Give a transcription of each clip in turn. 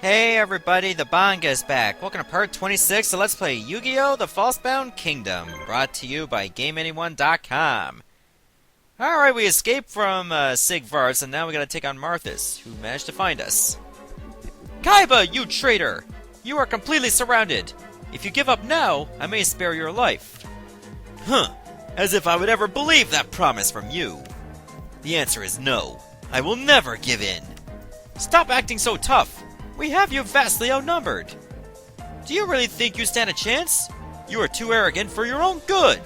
Hey everybody, the Banga is back. Welcome to part 26 so Let's Play Yu-Gi-Oh! The Falsebound Kingdom, brought to you by GameAnyone.com. Alright, we escaped from Sigvar's, and now we gotta take on Marthas, who managed to find us. Kaiba, you traitor! You are completely surrounded. If you give up now, I may spare your life. Huh, as if I would ever believe that promise from you. The answer is no. I will never give in. Stop acting so tough. We have you vastly outnumbered. Do you really think you stand a chance? You are too arrogant for your own good.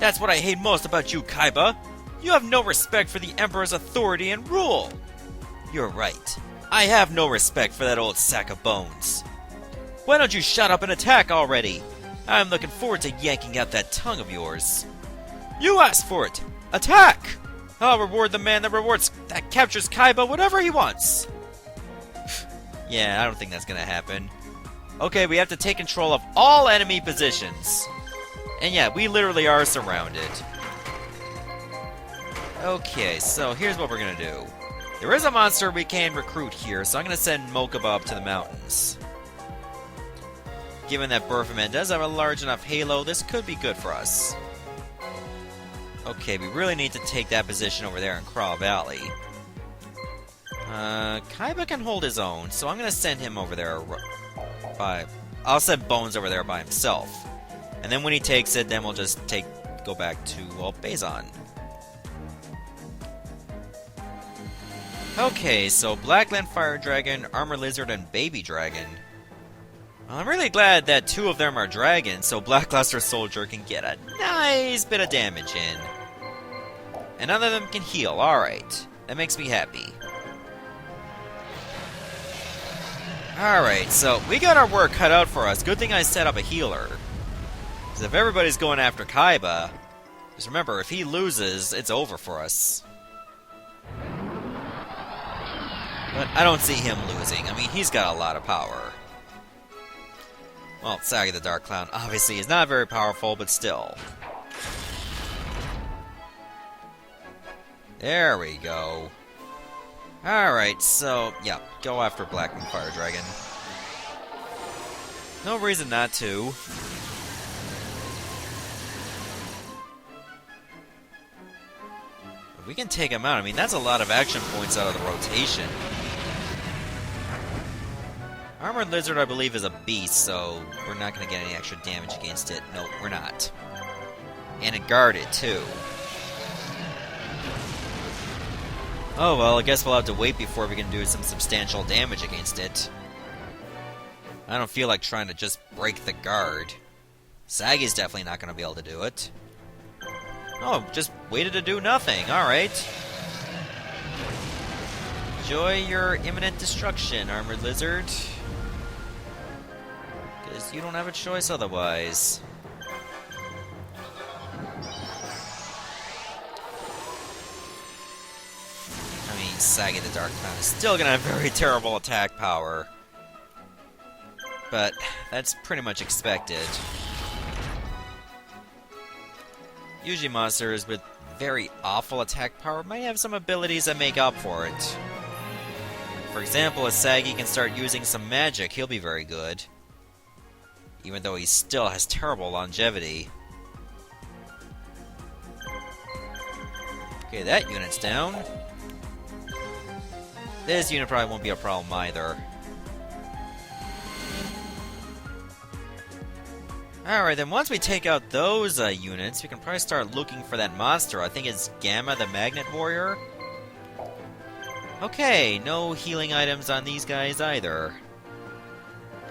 That's what I hate most about you, Kaiba. You have no respect for the Emperor's authority and rule. You're right. I have no respect for that old sack of bones. Why don't you shut up and attack already? I'm looking forward to yanking out that tongue of yours. You asked for it. Attack! I'll reward the man that captures Kaiba whatever he wants. Yeah, I don't think that's gonna happen. Okay, we have to take control of all enemy positions. And yeah, we literally are surrounded. Okay, so here's what we're gonna do. There is a monster we can recruit here, so I'm gonna send Mokuba up to the mountains. Given that Burfaman does have a large enough halo, this could be good for us. Okay, we really need to take that position over there in Craw Valley. Kaiba can hold his own, so I'm gonna send him over there I'll send Bones over there by himself. And then when he takes it, then we'll just go back to, well, Bazon. Okay, so Blackland Fire Dragon, Armor Lizard, and Baby Dragon. Well, I'm really glad that two of them are dragons, so Blackluster Soldier can get a nice bit of damage in. And none of them can heal, alright. That makes me happy. Alright, so we got our work cut out for us. Good thing I set up a healer. Because if everybody's going after Kaiba, just remember, if he loses, it's over for us. But I don't see him losing. I mean, he's got a lot of power. Well, Sagi the Dark Clown obviously is not very powerful, but still. There we go. Alright, so, yeah, go after Blackland Fire Dragon. No reason not to. If we can take him out, I mean, that's a lot of action points out of the rotation. Armored Lizard, I believe, is a beast, so we're not going to get any extra damage against it. No, we're not. And it guarded, too. Oh well, I guess we'll have to wait before we can do some substantial damage against it. I don't feel like trying to just break the guard. Sagi's definitely not going to be able to do it. Oh, just waited to do nothing, alright. Enjoy your imminent destruction, Armored Lizard. Because you don't have a choice otherwise. Sagi the Dark Clown is still gonna have very terrible attack power. But that's pretty much expected. Usually monsters with very awful attack power might have some abilities that make up for it. For example, if Sagi can start using some magic, he'll be very good. Even though he still has terrible longevity. Okay, that unit's down. This unit probably won't be a problem either. Alright, then once we take out those units, we can probably start looking for that monster. I think it's Gamma the Magnet Warrior. Okay, no healing items on these guys either.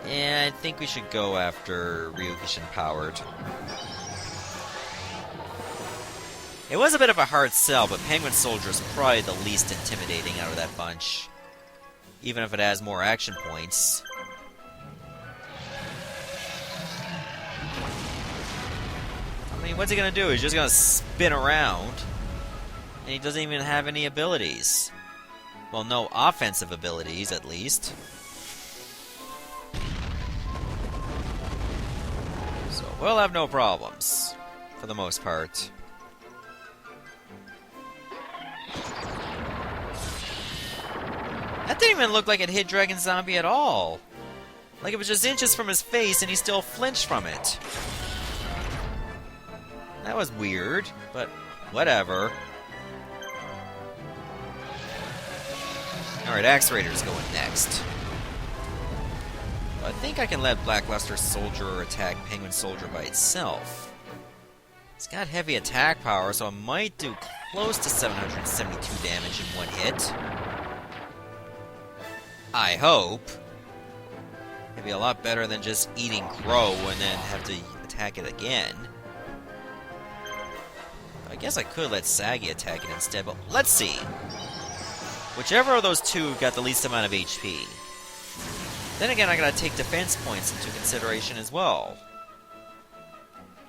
And I think we should go after Ryukishin Powered. It was a bit of a hard sell, but Penguin Soldier is probably the least intimidating out of that bunch. Even if it has more action points. I mean, what's he gonna do? He's just gonna spin around. And he doesn't even have any abilities. Well, no offensive abilities, at least. So, we'll have no problems. For the most part. That didn't even look like it hit Dragon Zombie at all. Like it was just inches from his face and he still flinched from it. That was weird, but whatever. Alright, Axe Raider's going next. I think I can let Blackluster Soldier attack Penguin Soldier by itself. It's got heavy attack power, so it might do close to 772 damage in one hit. I hope. It'd be a lot better than just eating Crow and then have to attack it again. I guess I could let Saggy attack it instead, but let's see. Whichever of those two got the least amount of HP. Then again, I gotta take defense points into consideration as well.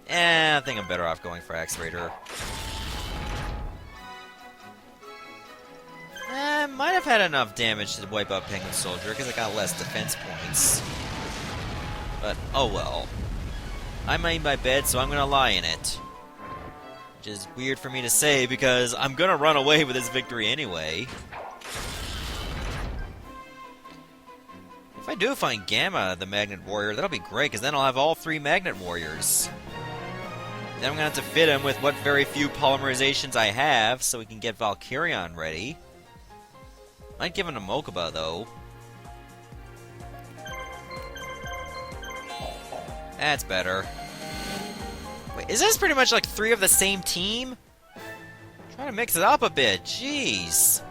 I think I'm better off going for Axe Raider. I might have had enough damage to wipe out Penguin Soldier because I got less defense points. But, oh well. I made my bed, so I'm gonna lie in it. Which is weird for me to say because I'm gonna run away with this victory anyway. If I do find Gamma, the Magnet Warrior, that'll be great, because then I'll have all 3 Magnet Warriors. Then I'm going to have to fit him with what very few polymerizations I have, so we can get Valkyrion ready. Might give him a Mokuba, though. That's better. Wait, is this pretty much like 3 of the same team? Try to mix it up a bit, jeez.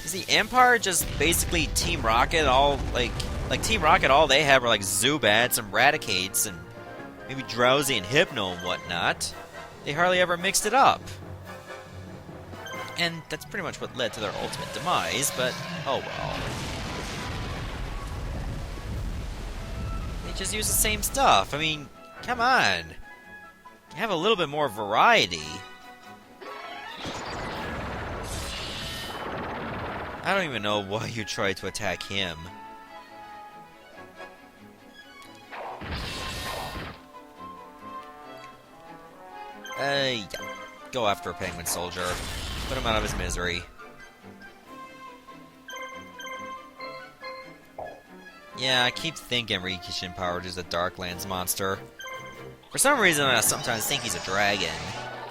Is the Empire just basically Team Rocket? All like Team Rocket, all they have are like Zubats and Raticates and maybe Drowsy and Hypno and whatnot. They hardly ever mixed it up. And that's pretty much what led to their ultimate demise, but oh well. They just use the same stuff. I mean, come on. Have a little bit more variety. I don't even know why you tried to attack him. Yeah. Go after a Penguin Soldier. Put him out of his misery. Yeah, I keep thinking Rikishin Power is a Darklands monster. For some reason, I sometimes think he's a dragon.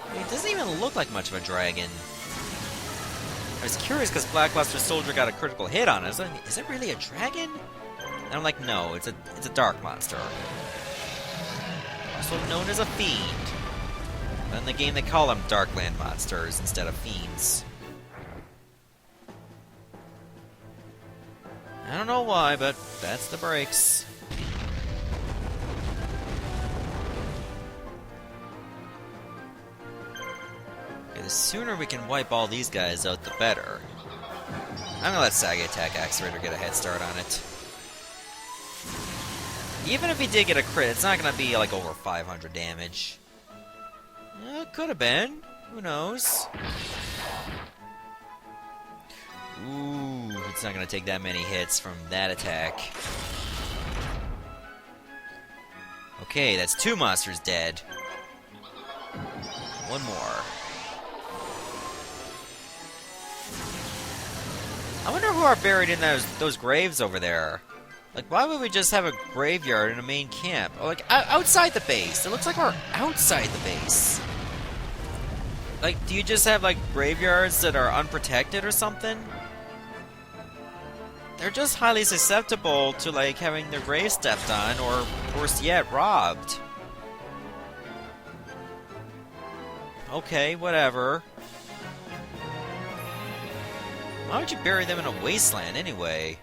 I mean, he doesn't even look like much of a dragon. I was curious because Blackluster Soldier got a critical hit on it. So, is it really a dragon? And I'm like, no, it's a dark monster. Also known as a fiend. But in the game they call them Darkland monsters instead of fiends. I don't know why, but that's the breaks. The sooner we can wipe all these guys out, the better. I'm gonna let Saga attack Axe Raider get a head start on it. Even if he did get a crit, it's not gonna be like over 500 damage. It could have been. Who knows? Ooh, it's not gonna take that many hits from that attack. Okay, that's 2 monsters dead. 1 more. I wonder who are buried in those graves over there. Like, why would we just have a graveyard in a main camp? Oh, like, outside the base. It looks like we're outside the base. Like, do you just have, like, graveyards that are unprotected or something? They're just highly susceptible to, like, having their grave stepped on, or, worse yet, robbed. Okay, whatever. Why would you bury them in a wasteland, anyway?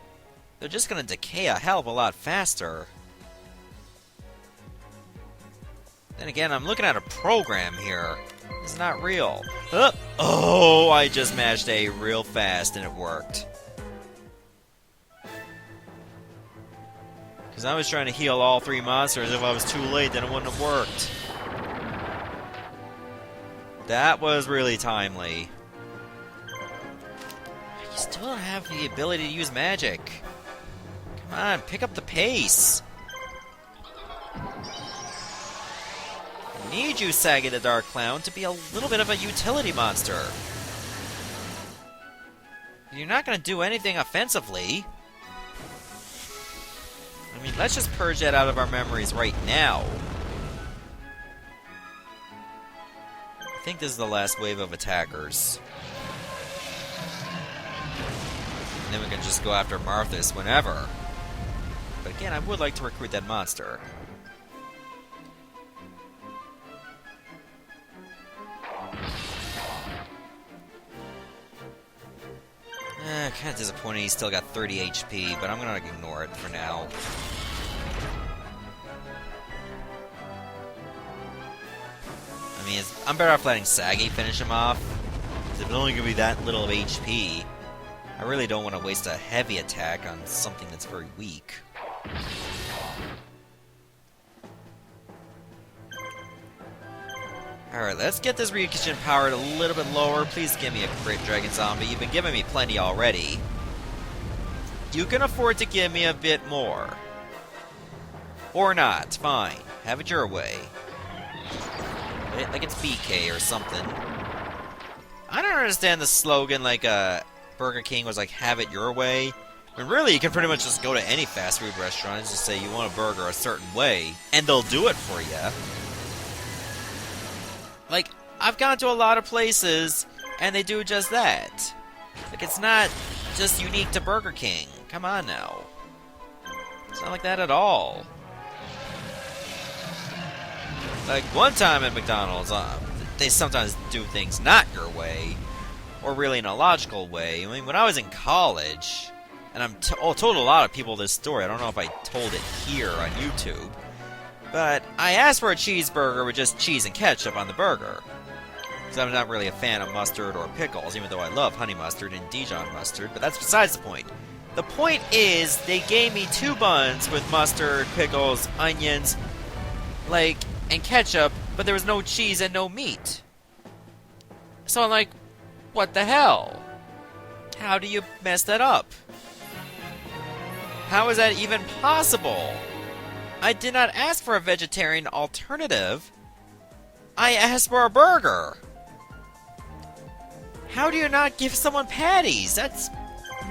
They're just gonna decay a hell of a lot faster. Then again, I'm looking at a program here. It's not real. Oh, I just mashed A real fast and it worked. Because I was trying to heal all 3 monsters. If I was too late, then it wouldn't have worked. That was really timely. You still don't have the ability to use magic. Come on, pick up the pace. I need you, Saggy the Dark Clown, to be a little bit of a utility monster. You're not gonna do anything offensively. I mean, let's just purge that out of our memories right now. I think this is the last wave of attackers. And then we can just go after Marthas whenever. But again, I would like to recruit that monster. Kind of disappointing he's still got 30 HP, but I'm gonna ignore it for now. I mean, I'm better off letting Saggy finish him off. Because if it's only gonna be that little of HP, I really don't want to waste a heavy attack on something that's very weak. Alright, let's get this Ryukyugen powered a little bit lower. Please give me a Great Dragon Zombie. You've been giving me plenty already. You can afford to give me a bit more. Or not. Fine. Have it your way. Like it's BK or something. I don't understand the slogan like Burger King was like, have it your way. I mean, really, you can pretty much just go to any fast food restaurant and just say you want a burger a certain way, and they'll do it for you. Like, I've gone to a lot of places, and they do just that. Like, it's not just unique to Burger King. Come on now. It's not like that at all. Like, one time at McDonald's, they sometimes do things not your way, or really in a logical way. I mean, when I was in college, and I told a lot of people this story, I don't know if I told it here on YouTube, but I asked for a cheeseburger with just cheese and ketchup on the burger. Because I'm not really a fan of mustard or pickles, even though I love honey mustard and Dijon mustard, but that's besides the point. The point is, they gave me 2 buns with mustard, pickles, onions, and ketchup, but there was no cheese and no meat. So I'm like, what the hell? How do you mess that up? How is that even possible? I did not ask for a vegetarian alternative. I asked for a burger. How do you not give someone patties? That's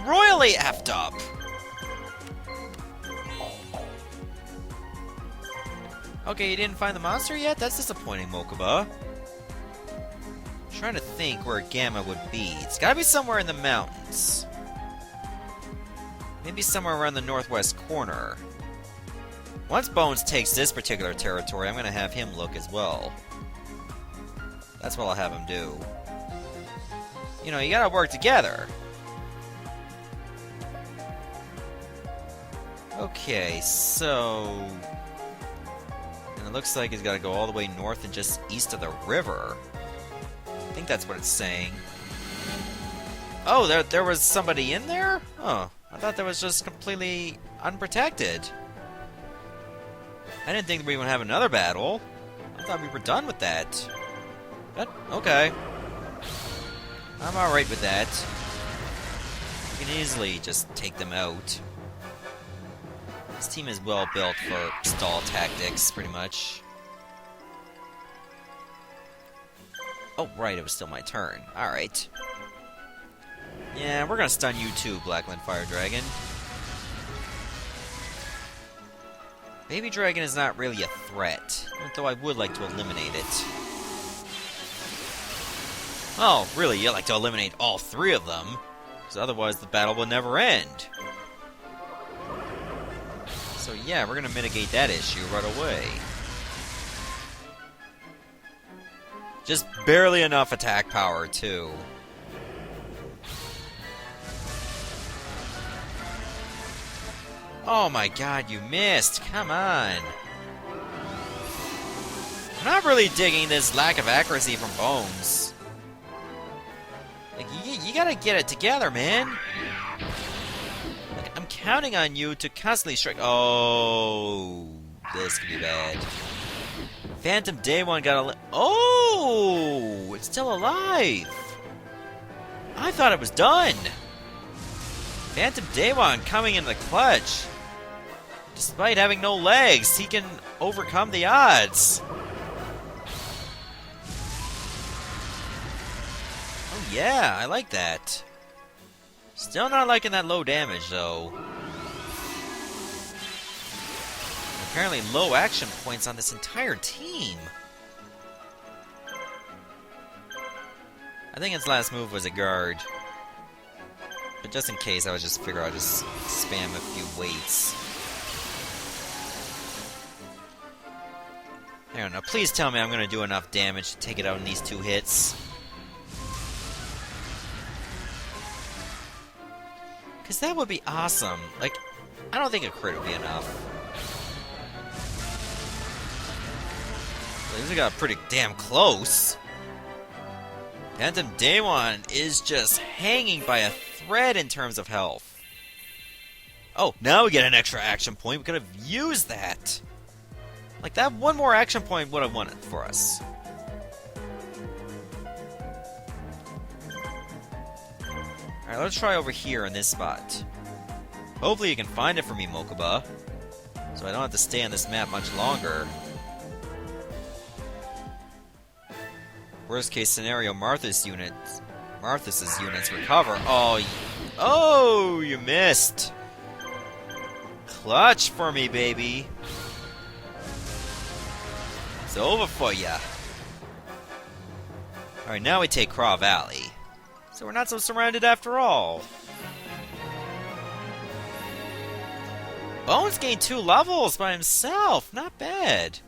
royally effed up. Okay, you didn't find the monster yet? That's disappointing, Mokuba. I'm trying to think where Gamma would be. It's gotta be somewhere in the mountains. Maybe somewhere around the northwest corner. Once Bones takes this particular territory, I'm gonna have him look as well. That's what I'll have him do. You know, you gotta work together. Okay, so... And it looks like he's gotta go all the way north and just east of the river. I think that's what it's saying. Oh, there was somebody in there? Oh, I thought that was just completely unprotected. I didn't think we would have another battle. I thought we were done with that. But, okay. I'm alright with that. You can easily just take them out. This team is well built for stall tactics, pretty much. Oh, right, it was still my turn. Alright. Yeah, we're gonna stun you too, Blackland Fire Dragon. Baby Dragon is not really a threat, though I would like to eliminate it. Oh, really, you'd like to eliminate all 3 of them? Because otherwise the battle will never end. So yeah, we're gonna mitigate that issue right away. Just barely enough attack power, too. Oh my god, you missed! Come on! I'm not really digging this lack of accuracy from Bones. Like, you gotta get it together, man! Like, I'm counting on you to constantly strike. Oh, this could be bad. Phantom Day One got a. Oh, it's still alive. I thought it was done. Phantom Day One coming in the clutch. Despite having no legs, he can overcome the odds. Oh yeah, I like that. Still not liking that low damage, though. Apparently low action points on this entire team. I think its last move was a guard. But just in case, I would just figure I'd just spam a few weights. I don't know, please tell me I'm gonna do enough damage to take it out in these 2 hits. Cause that would be awesome. Like, I don't think a crit would be enough. These got pretty damn close. Phantom Daemon is just hanging by a thread in terms of health. Oh, now we get an extra action point. We could have used that. Like, that one more action point would have won it for us. Alright, let's try over here in this spot. Hopefully you can find it for me, Mokuba. So I don't have to stay on this map much longer. Worst case scenario, Marthas's units recover. Oh, you missed. Clutch for me, baby. It's over for ya. Alright, now we take Craw Valley. So we're not so surrounded after all. Bones gained 2 levels by himself. Not bad.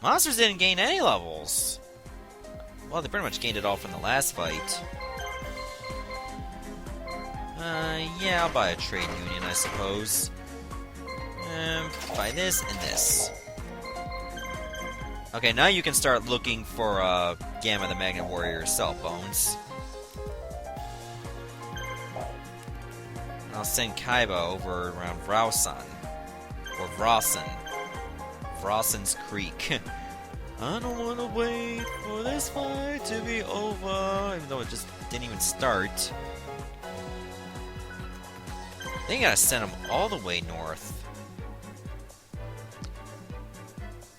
Monsters didn't gain any levels. Well, they pretty much gained it all from the last fight. Yeah, I'll buy a trade union, I suppose. Buy this and this. Okay, now you can start looking for, Gamma the Magnet Warrior yourself, Bones. And I'll send Kaiba over around Vrausan. Or Vrausan. Vrausan's Creek. I don't wanna wait for this fight to be over, even though it just didn't even start. I think I gotta send him all the way north.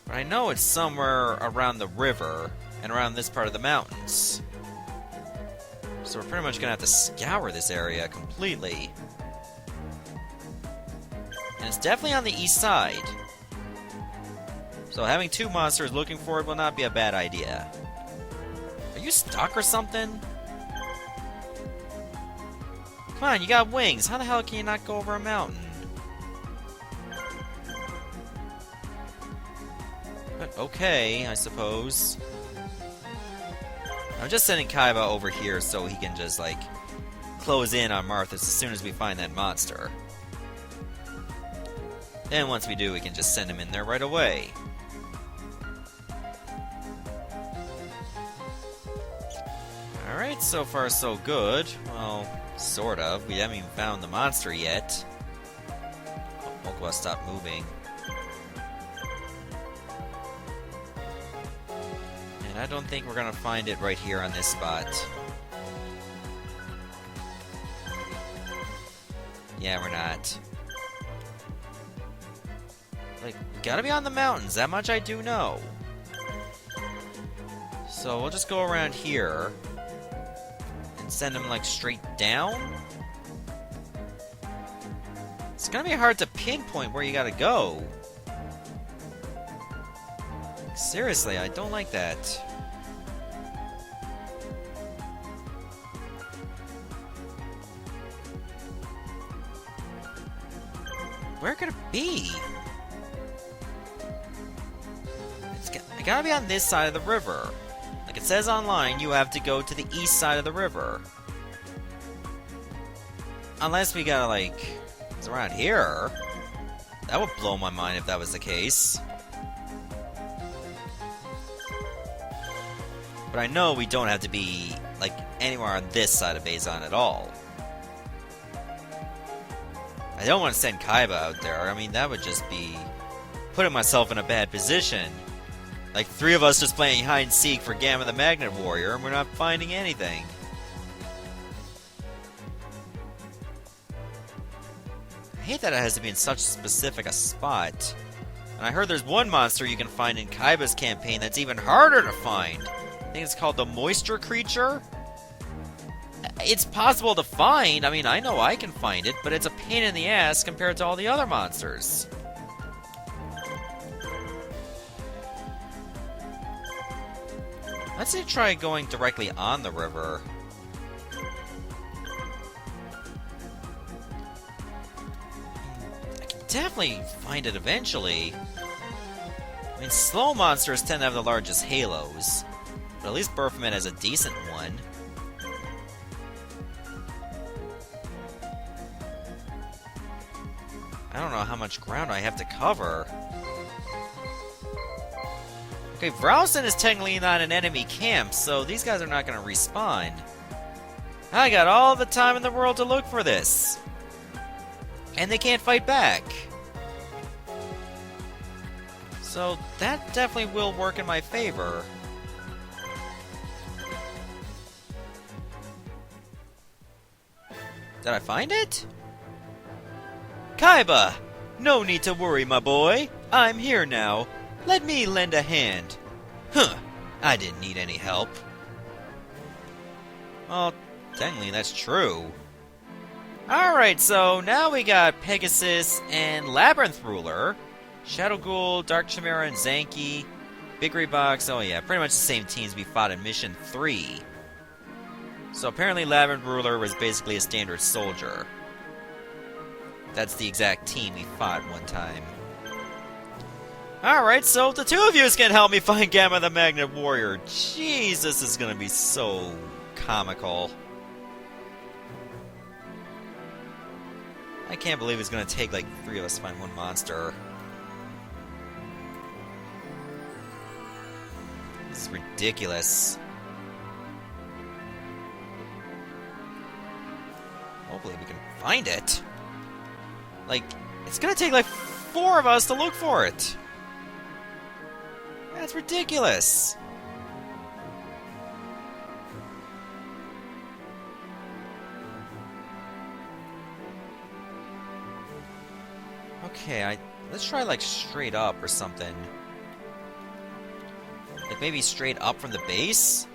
But I know it's somewhere around the river and around this part of the mountains. So we're pretty much gonna have to scour this area completely. And it's definitely on the east side. So having 2 monsters looking for it will not be a bad idea. Are you stuck or something? Come on, you got wings. How the hell can you not go over a mountain? But okay, I suppose. I'm just sending Kaiba over here so he can just, like, close in on Marthas as soon as we find that monster. Then once we do, we can just send him in there right away. Alright, so far so good. Well, sort of. We haven't even found the monster yet. Oh, Mokuba, stop moving. And I don't think we're gonna find it right here on this spot. Yeah, we're not. Like, we gotta be on the mountains, that much I do know. So we'll just go around here. Send him, like, straight down? It's gonna be hard to pinpoint where you gotta go. Seriously, I don't like that. Where could it be? It gotta be on this side of the river. Like it says online, you have to go to the east side of the river. Unless we gotta, like, it's around here. That would blow my mind if that was the case. But I know we don't have to be, like, anywhere on this side of Bazan at all. I don't want to send Kaiba out there. I mean, that would just be putting myself in a bad position. Like, 3 of us just playing hide-and-seek for Gamma the Magnet Warrior, and we're not finding anything. I hate that it has to be in such specific a spot. And I heard there's one monster you can find in Kaiba's campaign that's even harder to find. I think it's called the Moisture Creature? It's possible to find. I mean, I know I can find it, but it's a pain in the ass compared to all the other monsters. Let's try going directly on the river. I can definitely find it eventually. I mean, slow monsters tend to have the largest halos, but at least Burfman has a decent one. I don't know how much ground I have to cover. Okay, Vrowson is technically not an enemy camp, so these guys are not going to respawn. I got all the time in the world to look for this. And they can't fight back. So that definitely will work in my favor. Did I find it? Kaiba! No need to worry, my boy. I'm here now. Let me lend a hand. Huh. I didn't need any help. Well, technically that's true. Alright, so now we got Pegasus and Labyrinth Ruler. Shadow Ghoul, Dark Chimera, and Zanki. Big Box, oh yeah, pretty much the same teams we fought in Mission 3. So apparently Labyrinth Ruler was basically a standard soldier. That's the exact team we fought one time. Alright, so the two of you can help me find Gamma the Magnet Warrior. Jeez, this is gonna be so comical. I can't believe it's gonna take like 3 of us to find one monster. This is ridiculous. Hopefully we can find it. Like, it's gonna take like 4 of us to look for it. That's ridiculous. Okay, let's try like straight up or something. Like maybe straight up from the base?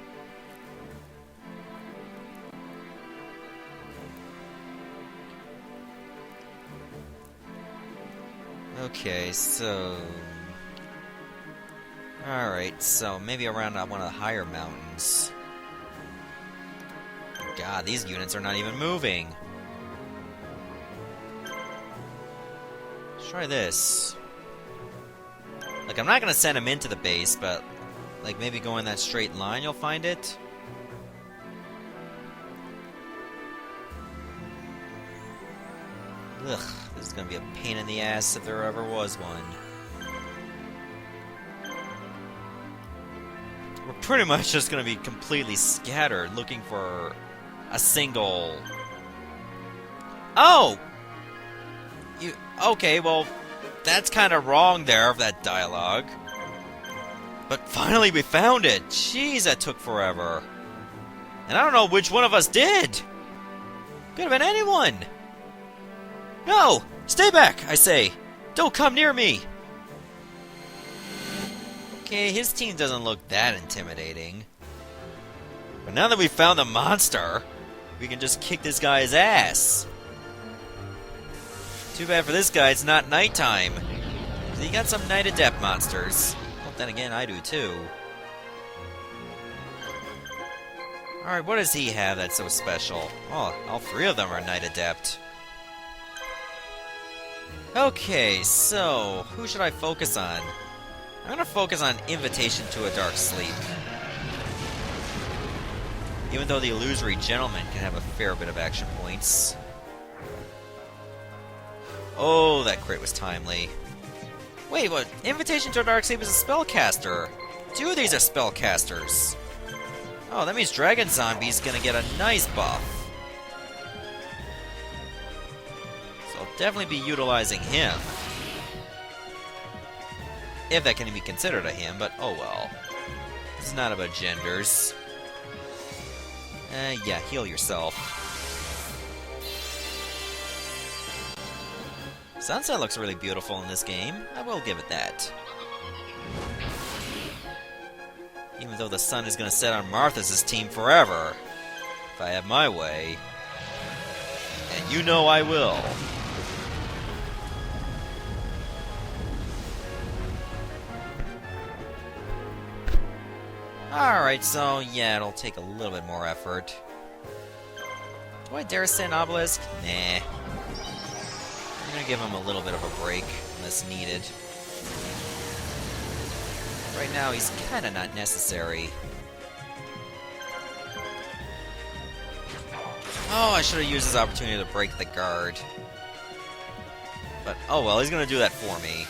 Okay, so... Alright, so maybe around one of the higher mountains. God, these units are not even moving. Let's try this. Like, I'm not gonna send them into the base, but... like, maybe go in that straight line, you'll find it. Ugh, this is gonna be a pain in the ass if there ever was one. We're pretty much just gonna be completely scattered, looking for a single... Oh! Okay, well, that's kind of wrong there, of that dialogue. But finally we found it! Jeez, that took forever. And I don't know which one of us did! Could have been anyone! No! Stay back, I say! Don't come near me! Okay, his team doesn't look that intimidating. But now that we found the monster, we can just kick this guy's ass. Too bad for this guy, it's not nighttime. He got some Night Adept monsters. Well, then again, I do too. Alright, what does he have that's so special? Oh, all 3 of them are Night Adept. Okay, so, who should I focus on? I'm gonna focus on Invitation to a Dark Sleep. Even though the Illusory Gentleman can have a fair bit of action points. Oh, that crit was timely. Wait, what? Invitation to a Dark Sleep is a spellcaster. 2 of these are spellcasters. Oh, that means Dragon Zombie's gonna get a nice buff. So I'll definitely be utilizing him. If that can be considered a him, but oh well. It's not about genders. Yeah, heal yourself. Sunset looks really beautiful in this game. I will give it that. Even though the sun is going to set on Marthas' team forever. If I have my way. And you know I will. Alright, so yeah, it'll take a little bit more effort. Do I dare say an obelisk? Nah. I'm gonna give him a little bit of a break, unless needed. Right now, he's kinda not necessary. Oh, I should have used this opportunity to break the guard. But, oh well, he's gonna do that for me.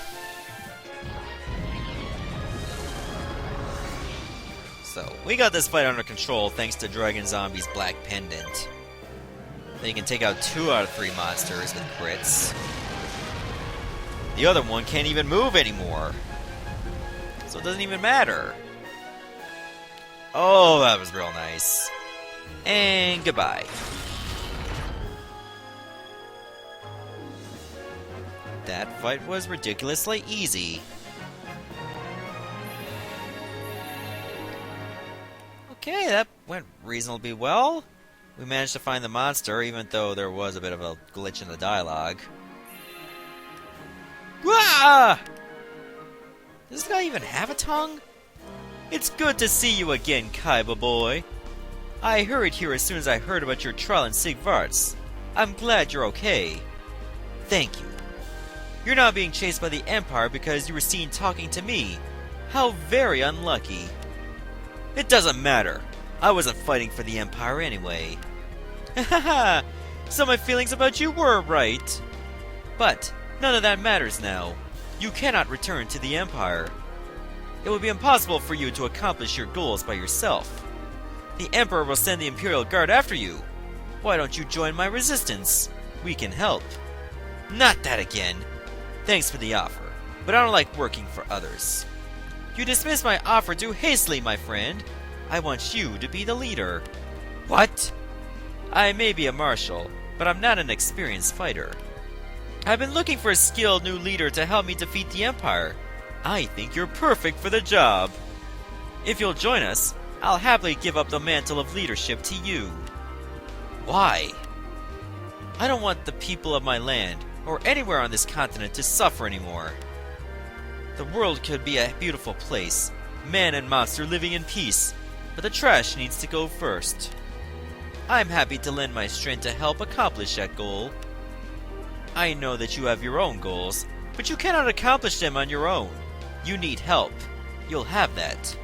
So, we got this fight under control thanks to Dragon Zombie's Black Pendant. They can take out 2 out of 3 monsters with crits. The other one can't even move anymore. So it doesn't even matter. Oh, that was real nice. And goodbye. That fight was ridiculously easy. Okay, that went reasonably well. We managed to find the monster, even though there was a bit of a glitch in the dialogue. Wah! Does this guy even have a tongue? It's good to see you again, Kaiba boy. I hurried here as soon as I heard about your trial in Sigvarts. I'm glad you're okay. Thank you. You're not being chased by the Empire because you were seen talking to me. How very unlucky. It doesn't matter. I wasn't fighting for the Empire anyway. Haha! So my feelings about you were right. But none of that matters now. You cannot return to the Empire. It will be impossible for you to accomplish your goals by yourself. The Emperor will send the Imperial Guard after you. Why don't you join my resistance? We can help. Not that again. Thanks for the offer, but I don't like working for others. You dismissed my offer too hastily, my friend. I want you to be the leader. What? I may be a marshal, but I'm not an experienced fighter. I've been looking for a skilled new leader to help me defeat the Empire. I think you're perfect for the job. If you'll join us, I'll happily give up the mantle of leadership to you. Why? I don't want the people of my land, or anywhere on this continent, to suffer anymore. The world could be a beautiful place, man and monster living in peace, but the trash needs to go first. I'm happy to lend my strength to help accomplish that goal. I know that you have your own goals, but you cannot accomplish them on your own. You need help. You'll have that.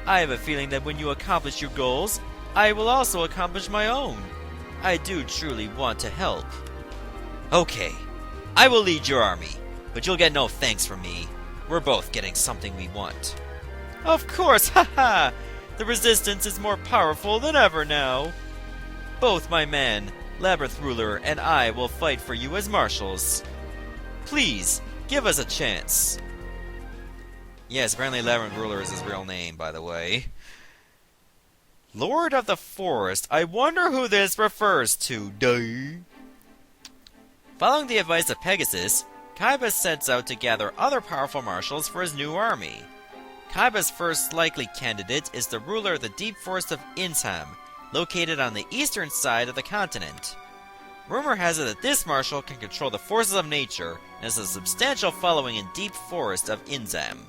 I have a feeling that when you accomplish your goals, I will also accomplish my own. I do truly want to help. Okay, I will lead your army, but you'll get no thanks from me. We're both getting something we want. Of course, haha! The resistance is more powerful than ever now. Both my men, Labyrinth Ruler, and I will fight for you as marshals. Please, give us a chance. Yes, apparently Labyrinth Ruler is his real name, by the way. Lord of the Forest. I wonder who this refers to, duh. Following the advice of Pegasus, Kaiba sets out to gather other powerful marshals for his new army. Kaiba's first likely candidate is the ruler of the deep forest of Inzam, located on the eastern side of the continent. Rumor has it that this marshal can control the forces of nature and has a substantial following in deep forest of Inzam.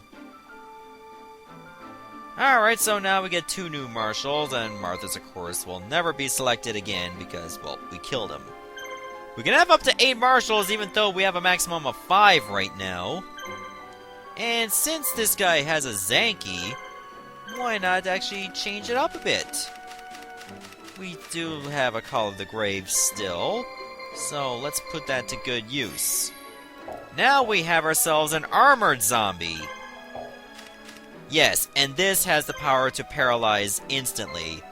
Alright, so now we get 2 new marshals, and Marthas, of course, will never be selected again because, well, we killed him. We can have up to 8 marshals even though we have a maximum of 5 right now. And since this guy has a Zanki, why not actually change it up a bit? We do have a Call of the Grave still, so let's put that to good use. Now we have ourselves an armored zombie. Yes, and this has the power to paralyze instantly.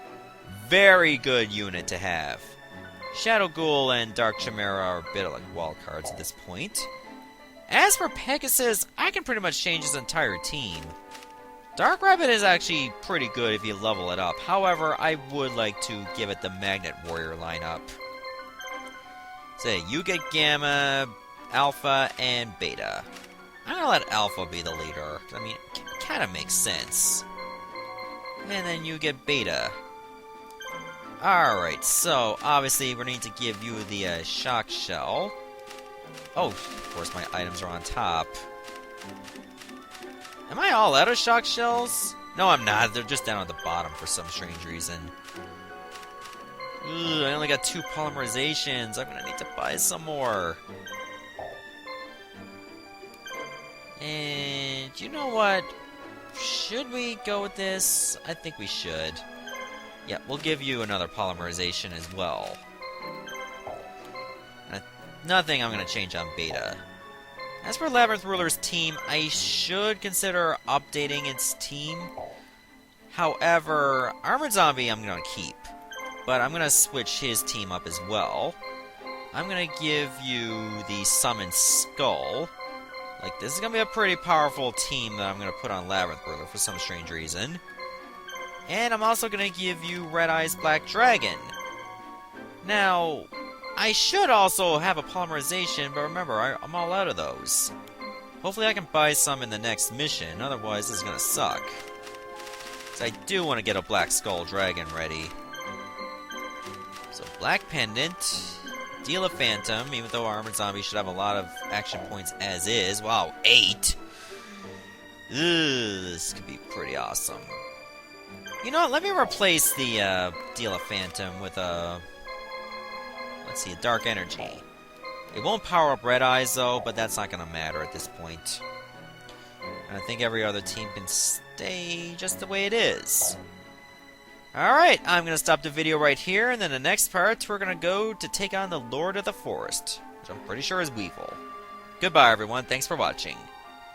Very good unit to have. Shadow Ghoul and Dark Chimera are a bit like wildcards at this point. As for Pegasus, I can pretty much change his entire team. Dark Rabbit is actually pretty good if you level it up. However, I would like to give it the Magnet Warrior lineup. So you get Gamma, Alpha, and Beta. I'm gonna let Alpha be the leader. I mean, it kind of makes sense. And then you get Beta. Alright, so obviously we need to give you the shock shell. Oh, of course my items are on top. Am I all out of shock shells? No, I'm not. They're just down at the bottom for some strange reason. Ugh, I only got 2 polymerizations. I'm gonna need to buy some more. And you know what? Should we go with this? I think we should. Yeah, we'll give you another polymerization as well. Nothing I'm going to change on beta. As for Labyrinth Ruler's team, I should consider updating its team. However, Armored Zombie I'm going to keep. But I'm going to switch his team up as well. I'm going to give you the Summoned Skull. Like, this is going to be a pretty powerful team that I'm going to put on Labyrinth Ruler for some strange reason. And I'm also going to give you Red Eyes Black Dragon. Now, I should also have a polymerization, but remember, I'm all out of those. Hopefully I can buy some in the next mission, otherwise this is going to suck. So I do want to get a Black Skull Dragon ready. So Black Pendant, Deal a Phantom, even though Armored Zombie should have a lot of action points as is. Wow, 8! Ugh, this could be pretty awesome. You know what, let me replace the Deal a Phantom with a... let's see, a Dark Energy. It won't power up Red Eyes, though, but that's not going to matter at this point. And I think every other team can stay just the way it is. Alright, I'm going to stop the video right here, and then the next part, we're going to go to take on the Lord of the Forest, which I'm pretty sure is Weevil. Goodbye, everyone. Thanks for watching.